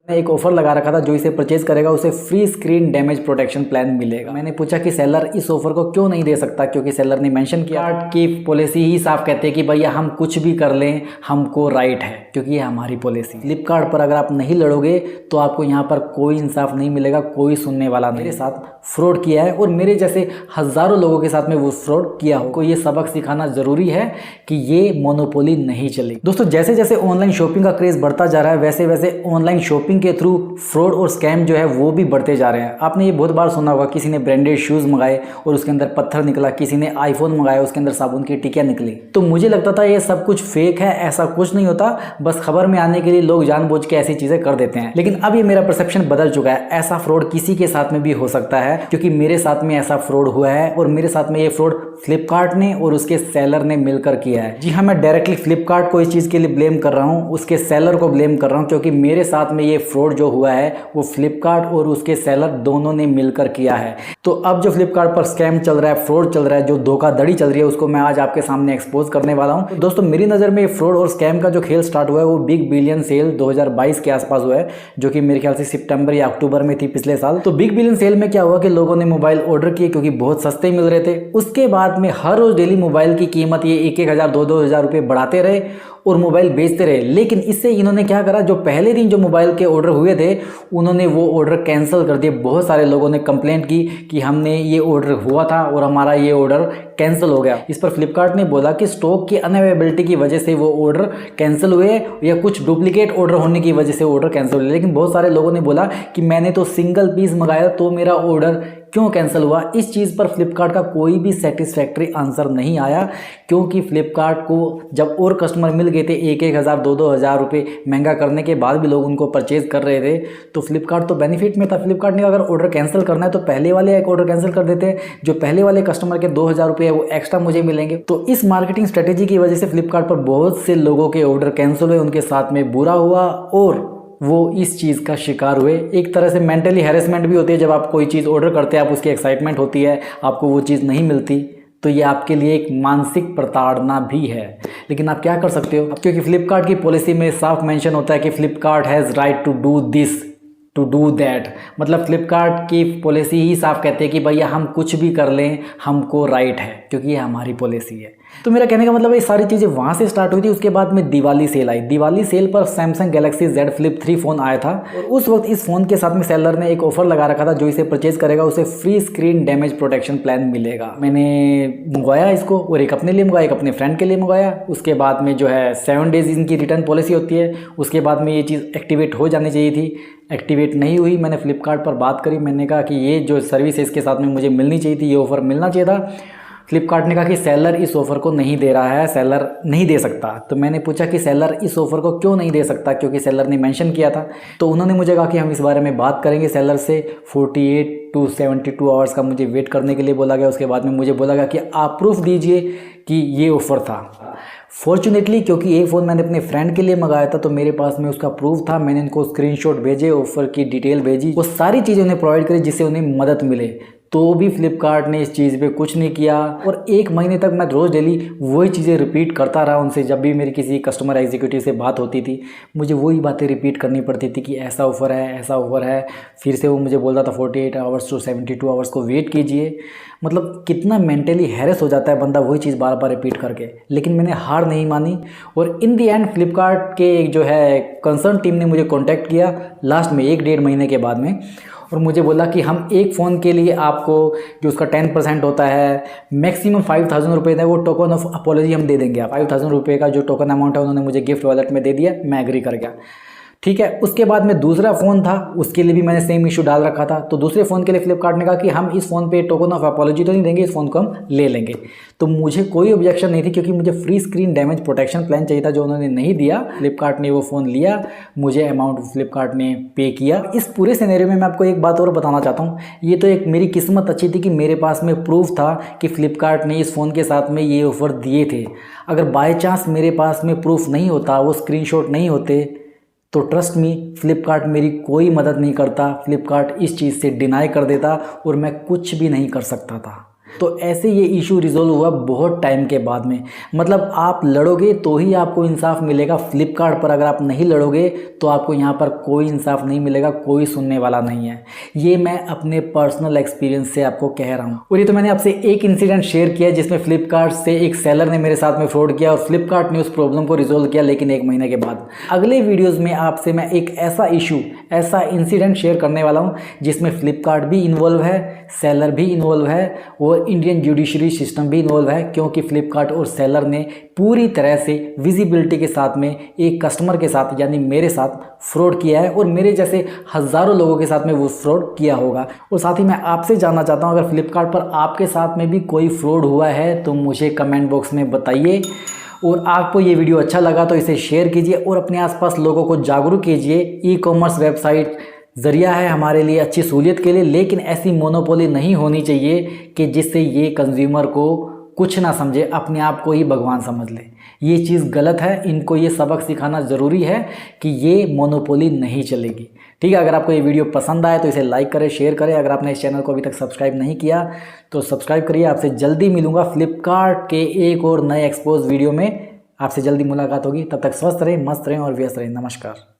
एक ऑफर लगा रखा था, जो इसे परचेज करेगा उसे free screen damage protection plan मिलेगा। मैंने पूछा कि सेलर इस ऑफर को क्यों नहीं दे सकता, क्योंकि सेलर ने मेंशन किया कि पॉलिसी ही साफ कहते हैं कि भैया हम कुछ भी कर लें, हमको राइट है, क्योंकि ये हमारी पॉलिसी। फ्लिपकार्ट पर अगर आप नहीं लड़ोगे तो आपको यहाँ पर कोई इंसाफ नहीं मिलेगा, कोई सुनने वाला नहीं। मेरे साथ फ्रॉड किया है और मेरे जैसे हजारों लोगों के साथ में वो फ्रॉड किया हो, ये सबक सिखाना जरूरी है कि ये मोनोपोली नहीं चलेगी। दोस्तों, जैसे जैसे ऑनलाइन शॉपिंग का क्रेज बढ़ता जा रहा है, वैसे वैसे ऑनलाइन शॉपिंग के थ्रू फ्रॉड और स्कैम जो है वो भी बढ़ते जा रहे हैं। आपने ये बहुत बार सुना होगा, किसी ने ब्रांडेड शूज मंगाए और उसके अंदर पत्थर निकला, किसी ने आईफोन मंगाया उसके अंदर साबुन की टिकिया निकली। तो मुझे लगता था ये सब कुछ फेक है, ऐसा कुछ नहीं होता, बस खबर में आने के लिए लोग जानबूझ के ऐसी चीजें कर देते हैं। लेकिन अब ये मेरा परसेप्शन बदल चुका है, ऐसा फ्रॉड किसी के साथ में भी हो सकता है, क्योंकि मेरे साथ में ऐसा फ्रॉड हुआ है और मेरे साथ में ये फ्रॉड फ्लिपकार्ट ने और उसके सेलर ने मिलकर किया है। जी हाँ, मैं डायरेक्टली फ्लिपकार्ट को इस चीज के लिए ब्लेम कर रहा हूँ, उसके सेलर को ब्लेम कर रहा हूँ, क्योंकि मेरे साथ में ये फ्रॉड जो हुआ है वो फ्लिपकार्ट और उसके सेलर दोनों ने मिलकर किया है। तो अब जो फ्लिपकार्ट पर स्कैम चल रहा है, फ्रॉड चल रहा है, जो धोखाधड़ी चल रही है, उसको मैं आज आपके सामने एक्सपोज करने वाला हूँ। तो दोस्तों, मेरी नज़र में फ्रॉड और स्कैम का जो खेल स्टार्ट हुआ है वो बिग बिलियन सेल 2022 के आसपास हुआ है, जो कि मेरे ख्याल से सितंबर या अक्टूबर में थी पिछले साल। तो बिग बिलियन सेल में क्या हुआ कि लोगों ने मोबाइल ऑर्डर किए क्योंकि बहुत सस्ते मिल रहे थे। उसके बाद में हर रोज डेली मोबाइल की कीमत ये 1,000 2,000 रुपये बढ़ाते रहे और मोबाइल बेचते रहे। लेकिन इससे इन्होंने क्या करा, जो पहले दिन जो मोबाइल के ऑर्डर हुए थे उन्होंने वो ऑर्डर कैंसिल कर दिए। बहुत सारे लोगों ने कंप्लेंट की कि हमने ये ऑर्डर हुआ था और हमारा ये ऑर्डर कैंसिल हो गया। इस पर फ्लिपकार्ट ने बोला कि स्टॉक की अनअवेलेबिलिटी की वजह से वो ऑर्डर कैंसिल हुए या कुछ डुप्लीकेट ऑर्डर होने की वजह से ऑर्डर कैंसिल हुए। लेकिन बहुत सारे लोगों ने बोला कि मैंने तो सिंगल पीस मंगाया तो मेरा ऑर्डर क्यों कैंसिल हुआ। इस चीज़ पर फ्लिपकार्ट का कोई भी सेटिस्फैक्ट्री आंसर नहीं आया, क्योंकि फ्लिपकार्ट को जब और कस्टमर मिल गए थे 1,000 2,000 रुपये महंगा करने के बाद भी लोग उनको परचेज कर रहे थे, तो फ्लिपकार्ट तो बेनिफिट में था। फ्लिपकार्ट ने अगर ऑर्डर कैंसिल करना है तो पहले वाले एक ऑर्डर कैंसिल कर देते हैं, जो पहले वाले कस्टमर के 2,000 रुपये है वो एक्स्ट्रा मुझे मिलेंगे। तो इस मार्केटिंग स्ट्रेटेजी की वजह से फ्लिपकार्ट पर बहुत से लोगों के ऑर्डर कैंसिल हुए, उनके साथ में बुरा हुआ और वो इस चीज़ का शिकार हुए। एक तरह से मेंटली हैरेसमेंट भी होती है, जब आप कोई चीज़ ऑर्डर करते हैं, आप उसकी एक्साइटमेंट होती है, आपको वो चीज़ नहीं मिलती, तो ये आपके लिए एक मानसिक प्रताड़ना भी है। लेकिन आप क्या कर सकते हो, क्योंकि फ्लिपकार्ट की पॉलिसी में साफ मेंशन होता है कि Flipkart has right to do this to do that. मतलब फ्लिपकार्ट की पॉलिसी ही साफ कहते हैं कि भैया हम कुछ भी कर लें, हमको राइट है, क्योंकि ये हमारी पॉलिसी है। तो मेरा कहने का मतलब ये सारी चीज़ें वहाँ से स्टार्ट हुई थी। उसके बाद में दिवाली सेल आई। दिवाली सेल पर Samsung Galaxy Z Flip 3 phone आया था और उस वक्त इस फ़ोन के साथ में सेलर ने एक ऑफर लगा रखा था, जो इसे परचेज करेगा उसे free screen damage protection plan मिलेगा। मैंने मंगवाया इसको और एक अपने लिए मंगाया, एक अपने फ्रेंड के लिए मंगाया। उसके बाद में जो है 7 डेज़ इनकी रिटर्न पॉलिसी होती है। उसके बाद में ये चीज़ एक्टिवेट हो जानी चाहिए थी, एक्टिवेट नहीं हुई। मैंने फ्लिपकार्ट पर बात करी, मैंने कहा कि ये जो सर्विस है इसके साथ में मुझे मिलनी चाहिए थी, ये ऑफ़र मिलना चाहिए था। फ्लिपकार्ट ने कहा कि सेलर इस ऑफ़र को नहीं दे रहा है, सेलर नहीं दे सकता। तो मैंने पूछा कि सेलर इस ऑफ़र को क्यों नहीं दे सकता, क्योंकि सेलर ने मेंशन किया था। तो उन्होंने मुझे कहा कि हम इस बारे में बात करेंगे सेलर से। 48 to 72 आवर्स का मुझे वेट करने के लिए बोला गया। उसके बाद में मुझे बोला गया कि आप प्रूफ दीजिए कि ये ऑफ़र था। फॉर्चुनेटली, क्योंकि ये फ़ोन मैंने अपने फ्रेंड के लिए मंगाया था तो मेरे पास में उसका प्रूफ था। मैंने उनको स्क्रीनशॉट भेजे, ऑफ़र की डिटेल भेजी, वो सारी चीज़ें उन्हें प्रोवाइड करी जिससे उन्हें मदद मिले। तो भी फ्लिपकार्ट ने इस चीज़ पे कुछ नहीं किया और 1 महीने तक मैं रोज़ डेली वही चीज़ें रिपीट करता रहा उनसे। जब भी मेरी किसी कस्टमर एग्जीक्यूटिव से बात होती थी, मुझे वही बातें रिपीट करनी पड़ती थी कि ऐसा ऑफ़र है, ऐसा ऑफ़र है। फिर से वो मुझे बोलता था 48 आवर्स to 72 आवर्स को वेट कीजिए। मतलब कितना मेंटली हैरेस हो जाता है बंदा वही चीज़ बार बार रिपीट करके। लेकिन मैंने हार नहीं मानी और इन दी एंड फ्लिपकार्ट के जो है कंसर्न टीम ने मुझे कॉन्टैक्ट किया लास्ट में 1-1.5 महीने के बाद में, और मुझे बोला कि हम एक फ़ोन के लिए आपको जो उसका 10% होता है, मैक्सिमम 5,000 रुपये था, वो टोकन ऑफ अपॉलॉजी हम दे देंगे। 5,000 रुपये का जो टोकन अमाउंट है उन्होंने मुझे गिफ्ट वॉलेट में दे दिया। मैं एग्री कर गया, ठीक है। उसके बाद में दूसरा फ़ोन था, उसके लिए भी मैंने सेम इशू डाल रखा था। तो दूसरे फ़ोन के लिए फ्लिपकार्ट ने कहा कि हम इस फ़ोन पे टोकन ऑफ अपॉलॉजी तो नहीं देंगे, इस फ़ोन को हम ले लेंगे। तो मुझे कोई ऑब्जेक्शन नहीं थी, क्योंकि मुझे free screen damage protection plan चाहिए था, जो उन्होंने नहीं दिया। फ्लिपकार्ट ने वो फ़ोन लिया, मुझे अमाउंट फ्लिपकार्ट ने पे किया। इस पूरे सिनेरियो में मैं आपको एक बात और बताना चाहता हूँ। ये तो एक मेरी किस्मत अच्छी थी कि मेरे पास में प्रूफ था कि फ्लिपकार्ट ने इस फ़ोन के साथ में ये ऑफ़र दिए थे। अगर बाय चांस मेरे पास में प्रूफ नहीं होता, वो स्क्रीनशॉट नहीं होते, तो ट्रस्ट मी, फ्लिपकार्ट मेरी कोई मदद नहीं करता। फ्लिपकार्ट इस चीज़ से डिनाई कर देता और मैं कुछ भी नहीं कर सकता था। तो ऐसे ये इशू रिजोल्व हुआ बहुत टाइम के बाद में। मतलब आप लड़ोगे तो ही आपको इंसाफ मिलेगा। फ्लिपकार्ट पर अगर आप नहीं लड़ोगे तो आपको यहाँ पर कोई इंसाफ नहीं मिलेगा, कोई सुनने वाला नहीं है। ये मैं अपने पर्सनल एक्सपीरियंस से आपको कह रहा हूँ। और ये तो मैंने आपसे एक इंसिडेंट शेयर किया जिसमें फ्लिपकार्ट से एक सेलर ने मेरे साथ में फ्रॉड किया और फ्लिपकार्ट ने उस प्रॉब्लम को रिजोल्व किया, लेकिन 1 महीने के बाद। अगले वीडियोज़ में आपसे मैं एक ऐसा इशू, ऐसा इंसिडेंट शेयर करने वाला हूँ जिसमें फ्लिपकार्ट भी इन्वॉल्व है, सेलर भी इन्वॉल्व है और इंडियन जुडिशरी सिस्टम भी इन्वॉल्व है, क्योंकि फ्लिपकार्ट और सेलर ने पूरी तरह से विजिबिलिटी के साथ में एक कस्टमर के साथ यानी मेरे साथ फ्रॉड किया है और मेरे जैसे हज़ारों लोगों के साथ में वो फ्रॉड किया होगा। और साथ ही मैं आपसे जानना चाहता हूँ, अगर फ्लिपकार्ट पर आपके साथ में भी कोई फ्रॉड हुआ है तो मुझे कमेंट बॉक्स में बताइए। और आपको ये वीडियो अच्छा लगा तो इसे शेयर कीजिए और अपने आसपास लोगों को जागरूक कीजिए। ई-कॉमर्स वेबसाइट ज़रिया है हमारे लिए अच्छी सहूलियत के लिए, लेकिन ऐसी मोनोपोली नहीं होनी चाहिए कि जिससे ये कंज्यूमर को कुछ ना समझे, अपने आप को ही भगवान समझ ले। ये चीज़ गलत है। इनको ये सबक सिखाना ज़रूरी है कि ये मोनोपोली नहीं चलेगी। ठीक है, अगर आपको ये वीडियो पसंद आए तो इसे लाइक करें, शेयर करें। अगर आपने इस चैनल को अभी तक सब्सक्राइब नहीं किया तो सब्सक्राइब करिए। आपसे जल्दी मिलूंगा फ्लिपकार्ट के एक और नए एक्सपोज वीडियो में। आपसे जल्दी मुलाकात होगी। तब तक स्वस्थ रहें, मस्त रहें और व्यस्त रहें। नमस्कार।